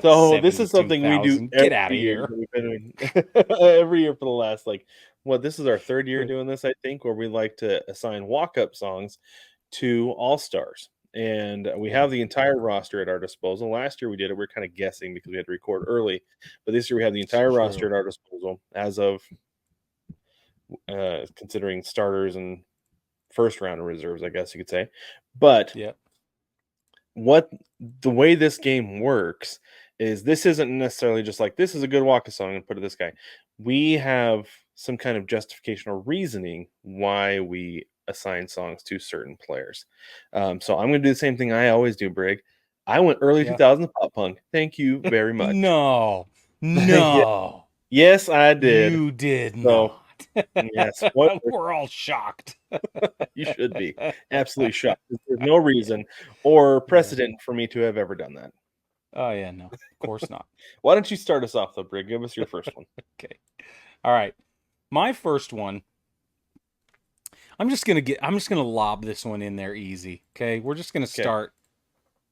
So this is something we do 72,000. Get out every of year. here. We've been doing every year for the last this is our third year doing this, I think, where we like to assign walk-up songs to All-Stars. And we Yeah. have the entire roster at our disposal. Last year we did it. We are kind of guessing because we had to record early. But this year we have the It's entire roster true. at our disposal as of considering starters and first round of reserves, I guess you could say. But Yeah. what the way this game works is this isn't necessarily just like this is a good walk song and put it this guy. We have some kind of justification or reasoning why we assign songs to certain players. So I'm going to do the same thing I always do, Brig. I went early Yeah. 2000s pop punk. Thank you very much. No. Yeah, No. yes, I did. You did So not. yes, what We're all shocked. you should be absolutely shocked. There's no reason or Yeah. precedent for me to have ever done that. Oh yeah, no. Of course not. Why don't you start us off though, Brig? Give us your first one. Okay. All right. My first one, I'm just gonna lob this one in there easy. Okay. We're just gonna Okay. start.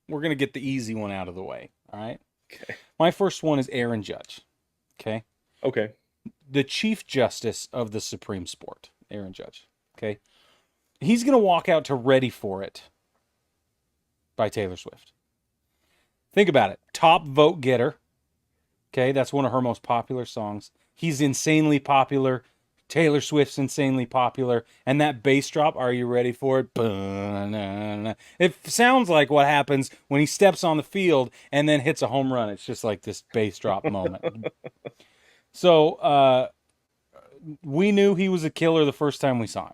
We're gonna get the easy one out of the way. All right. Okay. My first one is Aaron Judge. Okay. Okay. The Chief Justice of the Supreme Sport, Aaron Judge. Okay. He's gonna walk out to Ready for It by Taylor Swift. Think about it. Top vote getter. Okay, that's one of her most popular songs. He's insanely popular. Taylor Swift's insanely popular. And that bass drop, are you ready for it? It sounds like what happens when he steps on the field and then hits a home run. It's just like this bass drop moment. So we knew he was a killer the first time we saw him.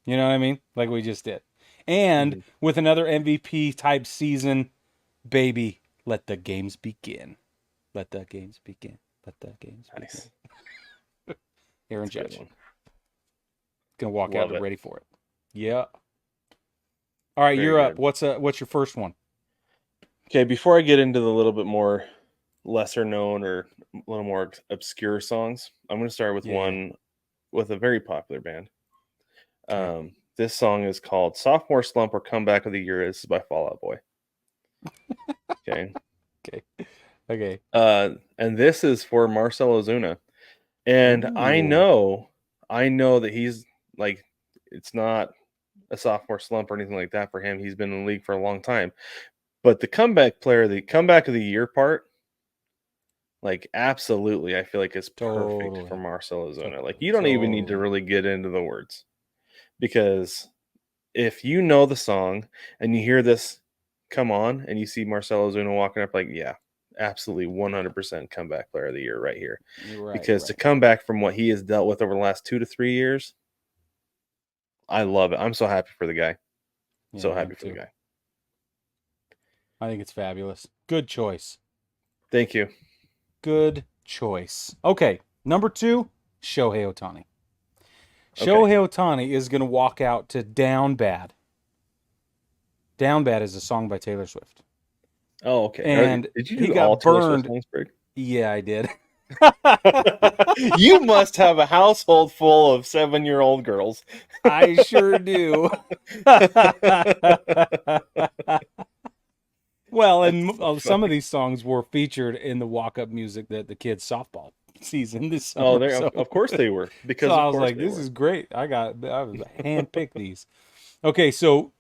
You know what I mean? Like we just did. And Mhm. with another MVP type season, baby, let the games begin. Let the games begin. Let the games Nice. begin. Aaron That's a good Judge. one. Gonna walk out Love to it. Ready for It. Yeah. All right, Very you're up. good. What's your first one? Okay, before I get into the little bit more lesser known or a little more obscure songs, I'm going to start with Yeah. one with a very popular band. Okay. This song is called Sophomore Slump or Comeback of the Year. This is by Fall Out Boy. Okay. Okay. Okay. And this is for Marcel Ozuna. And Ooh. I know that he's like, it's not a sophomore slump or anything like that for him. He's been in the league for a long time. But the comeback of the year part, like absolutely, I feel like is perfect for Totally. Marcel Ozuna. Like Totally. you don't even need to Totally. really get into the words because if you know the song and you hear this come on and you see Marcel Ozuna walking up, like yeah, absolutely 100% comeback player of the year right here. You're right. Because to Right. come back from what he has dealt with over the last 2 to 3 years, I love it. I'm so happy for the guy. Yeah, So I am happy for the too. guy. I think it's fabulous. Good choice. Thank you. Good choice. Okay. Number two, Shohei Ohtani. Okay. Shohei Ohtani is going to walk out to Down Bad. Down Bad is a song by Taylor Swift. Oh, okay. And Did you he do all got Taylor Swift burned. songs, Brig? Yeah, I did. You must have a household full of 7-year-old girls. I sure do. Well, That's and so some of funny. these songs were featured in the walk-up music that the kids' softball season this Oh, summer. they So, of course they were so because I of was course like, they "This were. is great." I was handpicked these. Okay, so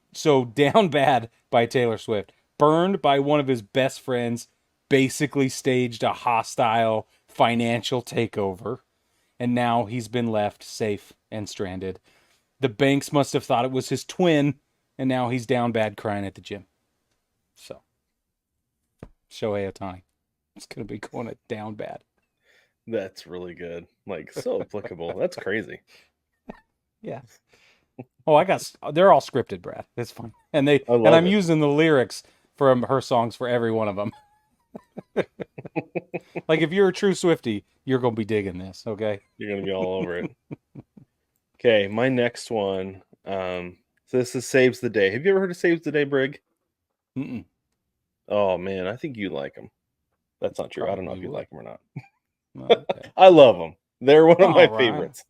Down Bad by Taylor Swift, burned by one of his best friends, basically staged a hostile financial takeover, and now he's been left safe and stranded. The banks must have thought it was his twin, and now he's down bad crying at the gym. So, Shohei Ohtani. It's going to be going it down bad. That's really good. Like so applicable. That's crazy. Yeah. Oh, they're all scripted, Brad. It's fine. I And love I'm it. using the lyrics from her songs for every one of them. Like if you're a true Swiftie, you're going to be digging this, okay? You're gonna be all over it. Okay, my next one. So this is Saves the Day. Have you ever heard of Saves the Day, Brig? Mm-mm. Oh man, I think you like them. That's not true. I don't know Probably if you would. like them or not. Oh, okay. I love them. They're one of my All right. favorites.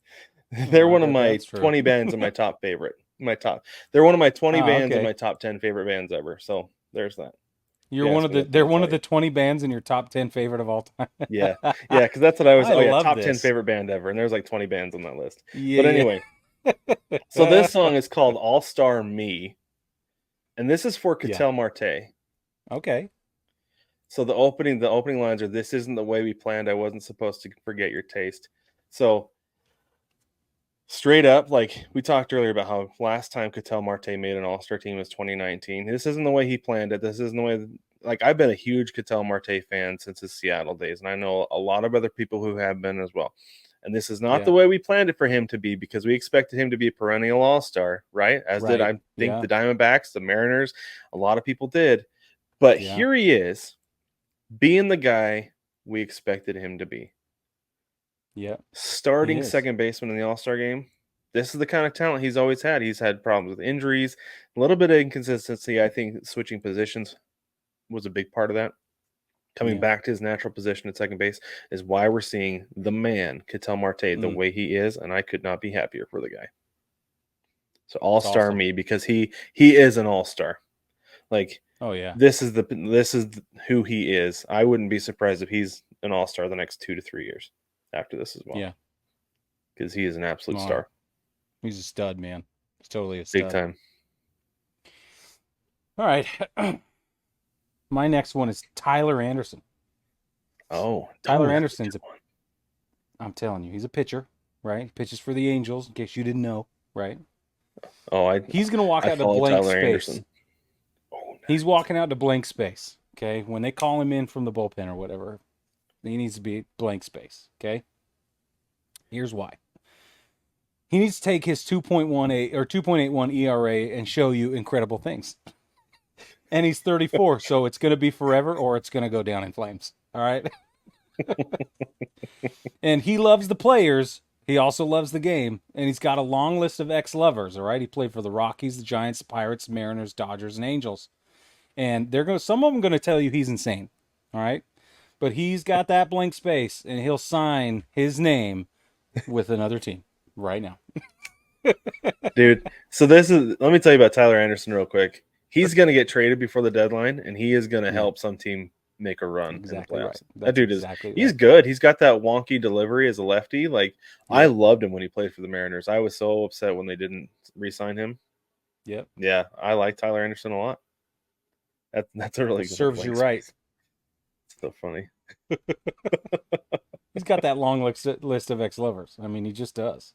Well, They're I one of bet my that's true. 20 bands in my top favorite. My top. They're one of my 20 Oh, bands in my okay. top 10 favorite bands ever. So there's that. Yes, we got they're That's one all of the you. 20 bands in your top 10 favorite of all time. Yeah, yeah, because that's what I was. I Oh yeah, love top 10 this. favorite band ever, and there's like 20 bands on that list. But Yeah, anyway, so yeah. this song is called "All Star Me," and this is for Yeah. Cattell Marte. Okay. So the opening lines are, "This isn't the way we planned. I wasn't supposed to forget your taste." So straight up, like we talked earlier about how last time Cattell Marte made an All-Star team was 2019. This isn't the way he planned it. This isn't the way. Like I've been a huge Cattell Marte fan since his Seattle days, and I know a lot of other people who have been as well. And this is not Yeah. the way we planned it for him to be, because we expected him to be a perennial All-Star, right? As did, Right. I think, Yeah. the Diamondbacks, the Mariners. A lot of people did, but Yeah. here he is, being the guy we expected him to be. Yeah. He Starting is. second baseman in the All-Star game. This is the kind of talent he's always had. He's had problems with injuries, a little bit of inconsistency. I think switching positions was a big part of that. Coming Yeah. back to his natural position at second base is why we're seeing the man, Ketel Marte, the Mm, way he is, and I could not be happier for the guy. So that's All-Star awesome. me, because he is an All-Star. Like Oh yeah. this is who he is. I wouldn't be surprised if he's an All-Star the next 2 to 3 years after this as well, Yeah. because he is an absolute Wow. star, He's a stud, man. He's totally a big stud. time. All right. My next one is Tyler Anderson. Oh, Tyler that's a Anderson's good one. I'm telling you, he's a pitcher, right? He pitches for the Angels, in case you didn't know, right? Oh, I He's going to walk I out to follow blank Tyler space. Anderson. Oh, He's nice. walking out to blank space, okay? When they call him in from the bullpen or whatever, he needs to be blank space, okay? Here's why. He needs to take his 2.18 or 2.81 ERA and show you incredible things. And he's 34, so it's going to be forever or it's going to go down in flames. All right? And he loves the players. He also loves the game, and he's got a long list of ex-lovers. All right, he played for the Rockies, the Giants, the Pirates, Mariners, Dodgers, and Angels. And they're going. Some of them going to tell you he's insane. All right, but he's got that blank space, and he'll sign his name with another team right now. Dude, so let me tell you about Tyler Anderson real quick. He's going to get traded before the deadline, and he is going to Yeah, help some team make a run in the exactly right. playoffs. That That's dude is exactly he's right. good. He's got that wonky delivery as a lefty. Like I Yep, loved him when he played for the Mariners. I was so upset when they didn't re-sign him. yep. Yeah, I like Tyler Anderson a lot. That's a Well, really good one. serves you Blank right. space. It's so funny. He's got that long list of ex-lovers. I mean, he just does.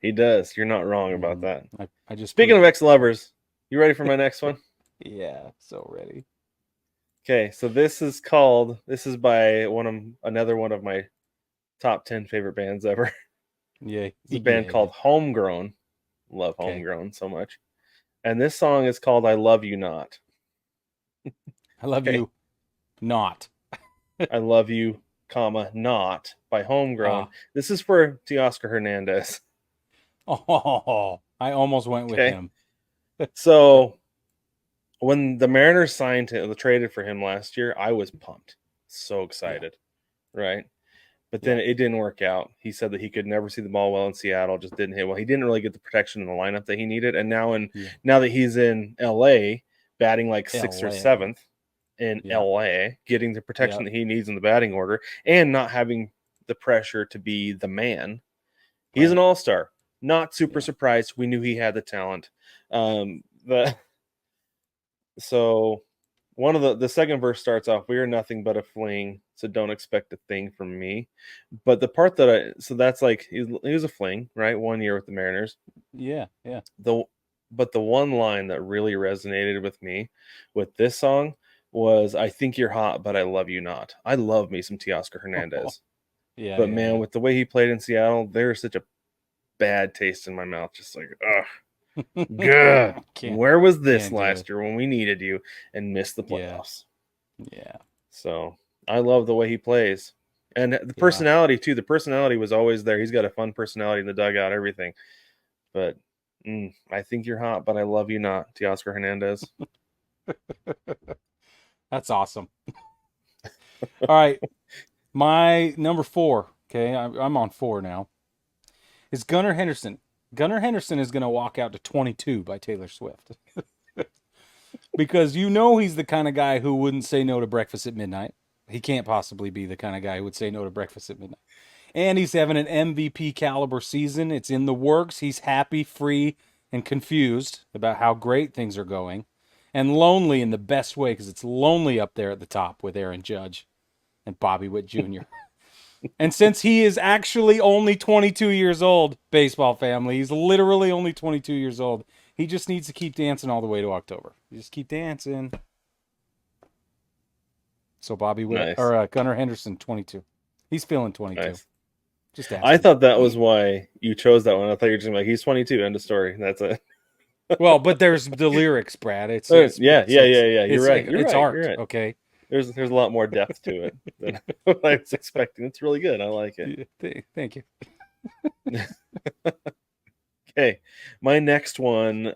He does. You're not wrong about And that. I just Speaking of proved it. ex-lovers, you ready for my next one? Yeah, so ready. Okay, so this is by another one of my top 10 favorite bands ever. Yeah, It's a band yeah. called Homegrown. Love Okay. Homegrown so much. And this song is called I Love You Not. I love Okay. you. Not. I Love You, comma, Not by Homegrown. Ah. This is for Teoscar Hernandez. Oh, I almost went with Okay. him. So when the Mariners traded for him last year, I was pumped. So Yeah. excited. Right. But then Yeah. it didn't work out. He said that he could never see the ball well in Seattle, just didn't hit well. He didn't really get the protection in the lineup that he needed. And Yeah. now that he's in LA, batting like sixth or LA. seventh in Yeah. LA, getting the protection Yeah. that he needs in the batting order, and not having the pressure to be the man. He's an Right. all-star. Not super Yeah. surprised. We knew he had the talent. The So one of the second verse starts off, "We are nothing but a fling, so don't expect a thing from me." But the part that's like he was a fling, right? 1 year with the Mariners. Yeah. Yeah. The but the one line that really resonated with me with this song was, "I think you're hot, but I love you not." I love me some Teoscar Hernandez. Yeah. But Yeah. man, Yeah. with the way he played in Seattle, there's such a bad taste in my mouth. Just like, ugh. Good. Can't Where was this can't do it. last year when we needed you and missed the Yeah. playoffs? Yeah. So I love the way he plays. And the Yeah. personality too. The personality was always there. He's got a fun personality in the dugout, everything. But I think you're hot, but I love you not, Teoscar Hernandez. That's awesome. All right. My number 4. Okay, I'm on 4 now. Is Gunnar Henderson. Gunnar Henderson is going to walk out to 22 by Taylor Swift. because you know he's the kind of guy who wouldn't say no to breakfast at midnight. He can't possibly be the kind of guy who would say no to breakfast at midnight. And he's having an MVP caliber season. It's in the works. He's happy, free, and confused about how great things are going, and lonely in the best way, because it's lonely up there at the top with Aaron Judge and Bobby Witt Jr. And since he is actually only 22 years old, baseball family, he's literally only 22 years old. He just needs to keep dancing all the way to October. You just keep dancing. So Bobby Witt Nice. or Gunnar Henderson, 22. He's feeling 22. Nice. Just ask I him. thought that was why you chose that one. I thought you were just gonna be like, he's 22. End of story. That's it. Well, but there's the lyrics, Brad. It's Yeah. it's You're right. You're it's right. art. You're right. Okay. There's a lot more depth to it than what I was expecting. It's really good. I like it. Thank you. Okay, my next one.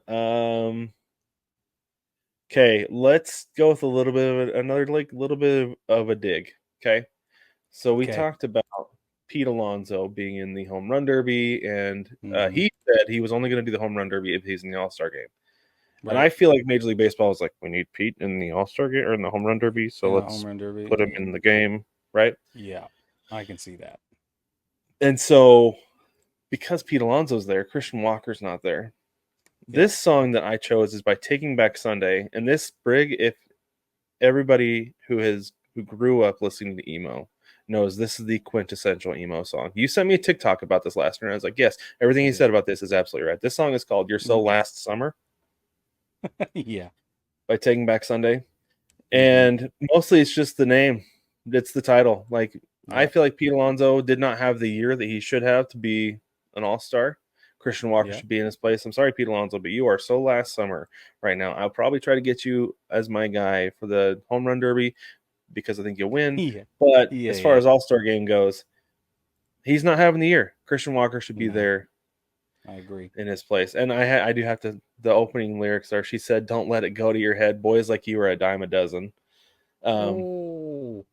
Okay, let's go with a little bit of another little bit of a dig. Okay, so we Okay. talked about Pete Alonso being in the home run derby, and Mhm. he said he was only going to do the home run derby if he's in the All-Star game. And I Right. feel like Major League Baseball is like, we need Pete in the All-Star game or in the home run derby, so In the let's home run derby. put him in the game, right? Yeah, I can see that. And so, because Pete Alonso's there, Christian Walker's not there. Yeah. This song that I chose is by Taking Back Sunday, and this, Brig, if everybody who grew up listening to emo knows, this is the quintessential emo song. You sent me a TikTok about this last year, and I was like, yes, everything I he did. said about this is absolutely right. This song is called "You're So Mm. Last Summer" Yeah. by Taking Back Sunday, Mhm. and mostly it's just the name. It's the title. Like, I Yeah. feel like Pete Alonso did not have the year that he should have to be an all-star. Christian Walker Yeah. should be in his place. I'm sorry, Pete Alonso, but you are so last summer right now. I'll probably try to get you as my guy for the home run derby because I think you'll win. Yeah. But Yeah. as far Yeah. as all-star game goes, he's not having the year. Christian Walker should be No, there I agree. in his place. And I do have to. The opening lyrics are, she said, "Don't let it go to your head. Boys like you are a dime a dozen." Oh.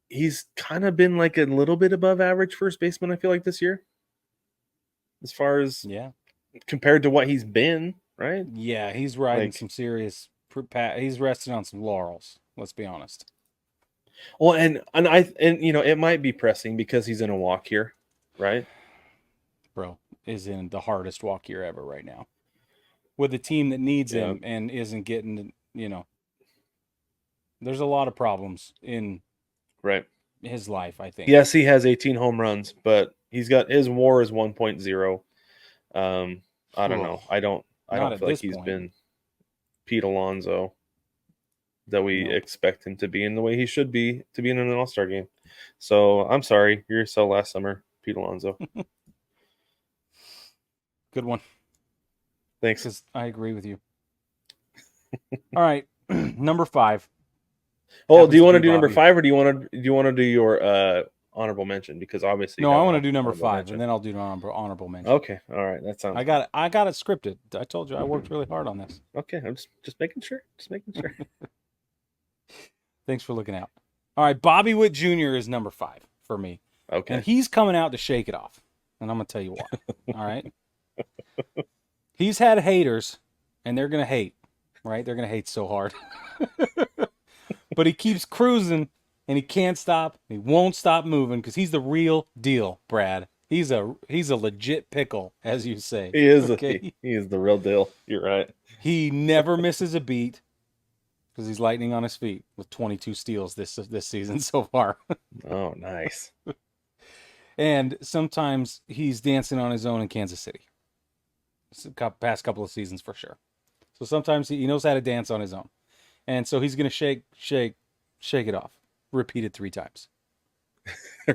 He's kind of been like a little bit above average first baseman, I feel like, this year, as far as Yeah. compared to what he's been, right? Yeah. He's riding Like, some serious. He's resting on some laurels. Let's be honest. well, and you know, it might be pressing because he's in a walk here, right? Bro is in the hardest walk year ever right now, with a team that needs Yeah, him and isn't getting. There's a lot of problems in right. his life, I think. Yes, he has 18 home runs, but he's got, his WAR is 1.0. I don't know. I Not don't at feel like this he's point. been Pete Alonso that we Nope. expect him to be in the way he should be to be in an All-Star game. So I'm sorry, you're so last summer, Pete Alonso. Good one. Thanks. Because I agree with you. All right. Number 5. Oh, do you want to be do number Bobby. 5, or do your honorable mention? Because obviously you No, have I an want to do number honorable 5, mention. and then I'll do an honorable mention. Okay, all right, that sounds good. I got it scripted. I told you I worked really hard on this. Okay, I'm just making sure. Just making sure. Thanks for looking out. All right, Bobby Witt Jr. is number 5 for me. Okay. And he's coming out to shake it off. And I'm going to tell you why. All right. He's had haters, and they're going to hate, right? They're going to hate so hard. But he keeps cruising, and he can't stop. He won't stop moving because he's the real deal, Brad. He's a legit pickle, as you say. He is Okay. he is the real deal. You're right. He never misses a beat because he's lightning on his feet with 22 steals this season so far. Oh, nice. And sometimes he's dancing on his own in Kansas City. Past couple of seasons for sure. So sometimes he knows how to dance on his own. And so he's going to shake it off. Repeated 3 times.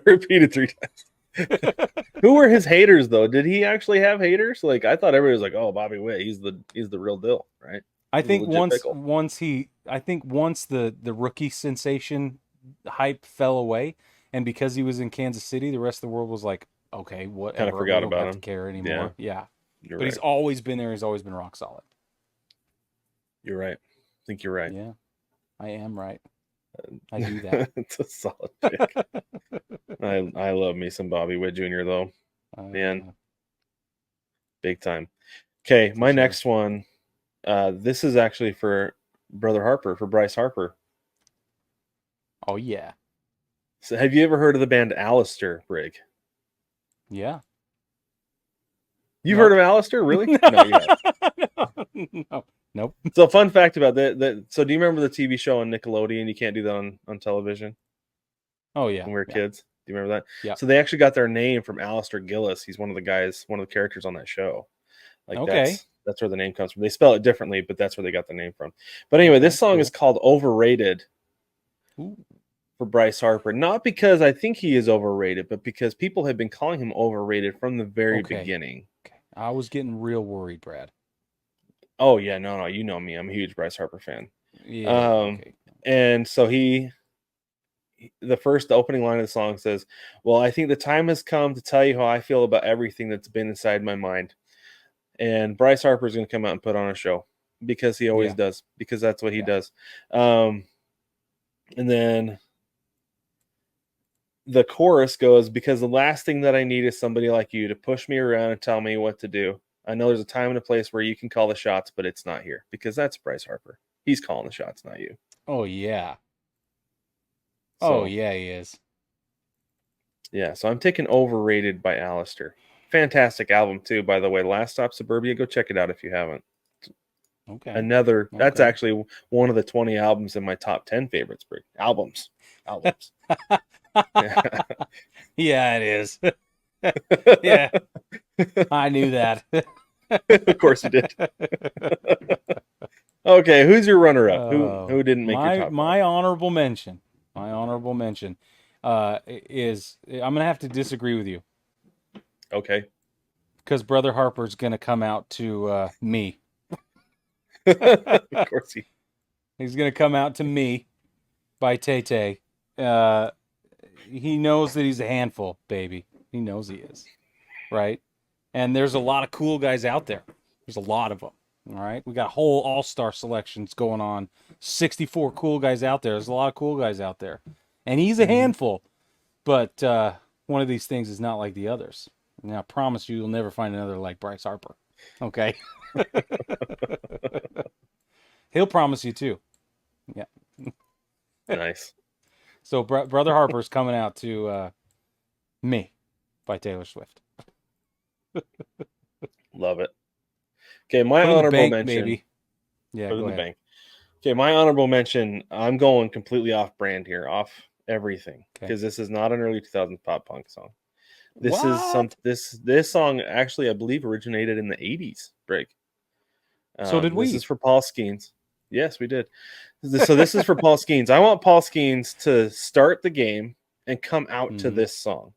Repeated 3 times. Who were his haters though? Did he actually have haters? Like, I thought everybody was like, "Oh, Bobby Witt, he's the real deal," right? I He's a think legit pickle. once the rookie sensation hype fell away, and because he was in Kansas City, the rest of the world was like, okay, whatever. Kind of forgot we don't about have him. to care anymore. Yeah. You're But right. he's always been there. He's always been rock solid. You're right. I think you're right. Yeah, I am right. I do that. It's a solid pick. I love me some Bobby Witt Jr. though. Man, big time. Okay, my sure. next one. This is actually for Brother Harper for Bryce Harper. Oh yeah. So have you ever heard of the band Alistair, Brig? Yeah. You've heard Nope. of Alistair, really? No, you have. No. Nope. So fun fact about that. So do you remember the TV show on Nickelodeon? You can't do that on television Oh yeah. when we were Yeah. kids. Do you remember that? Yeah. So they actually got their name from Alistair Gillis. He's one of the guys, one of the characters on that show. Like Okay. that's where the name comes from. They spell it differently, but that's where they got the name from. But anyway, Okay. this song Cool. is called Overrated Ooh. for Bryce Harper. Not because I think he is overrated, but because people have been calling him overrated from the very Okay. beginning. Okay. I was getting real worried, Brad. Oh yeah, no, you know me. I'm a huge Bryce Harper fan. Yeah. Okay. And so the opening line of the song says, "Well, I think the time has come to tell you how I feel about everything that's been inside my mind." And Bryce Harper is going to come out and put on a show because he always does, because that's what he does. And then the chorus goes, "Because the last thing that I need is somebody like you to push me around and tell me what to do. I know there's a time and a place where you can call the shots, but it's not here." Because that's Bryce Harper. He's calling the shots, not you. Oh yeah. So, Oh yeah, he is. yeah, so I'm taking Overrated by Alistair. Fantastic album too, by the way. Last Stop Suburbia, go check it out if you haven't. Okay. That's actually one of the 20 albums in my top 10 favorites. Albums. Yeah, it is. Yeah, I knew that. Of course you did. Okay, who's your runner-up? Who didn't make your top my honorable mention? My honorable mention is I'm gonna have to disagree with you Okay. because Brother Harper's gonna come out to me. Of course He's gonna come out to me by Tay Tay. He knows that he's a handful, baby. He knows he is, right? And there's a lot of cool guys out there. There's a lot of them. All right, we got whole all-star selections going on. 64 cool guys out there. There's a lot of cool guys out there, and he's a handful. But one of these things is not like the others. And I promise you'll never find another like Bryce Harper. Okay. He'll promise you too. Yeah. Nice. So Brother Harper's coming out to Me by Taylor Swift. Love it. Okay, my Put in the honorable bank, mention. baby. Yeah, Put it go in the ahead. bank. Okay, my honorable mention. I'm going completely off brand here, off everything, because this is not an early 2000s pop punk song. This is this song actually, I believe, originated in the 80s. Brig. So did we. This is for Paul Skeens. Yes, we did. So this is for Paul Skeens. I want Paul Skeens to start the game and come out to this song,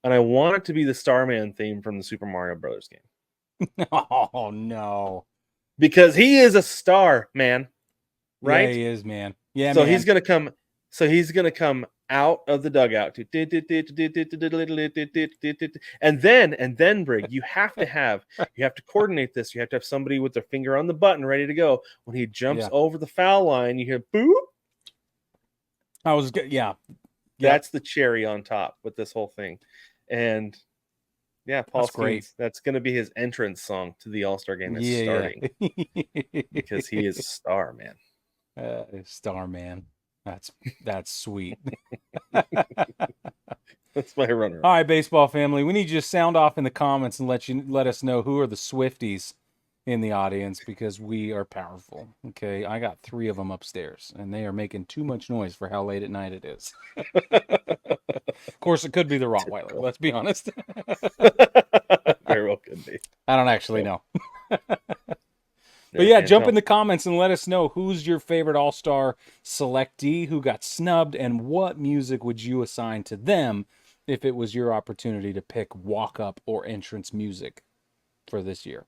and I want it to be the Starman theme from the Super Mario Brothers game. Oh no! Because he is a star, man. Right? Yeah, he is, man. Yeah, so man. he's gonna come. So he's gonna come out of the dugout, and then Brig, you have to coordinate this. You have to have somebody with their finger on the button, ready to go. When he jumps over the foul line, you hear boop. That's the cherry on top with this whole thing, and yeah, Paul Skeens, that's going to be his entrance song to the All-Star game. That's starting because he is a star, man. Star man. That's sweet. That's my runner. All right, baseball family. We need you to sound off in the comments and let us know who are the Swifties in the audience, because we are powerful. Okay, I got 3 of them upstairs, and they are making too much noise for how late at night it is. Of course, it could be the Rottweiler. Let's be honest. Very well could be. I don't actually know. But yeah, jump in the comments and let us know who's your favorite All-Star selectee, who got snubbed, and what music would you assign to them if it was your opportunity to pick walk-up or entrance music for this year.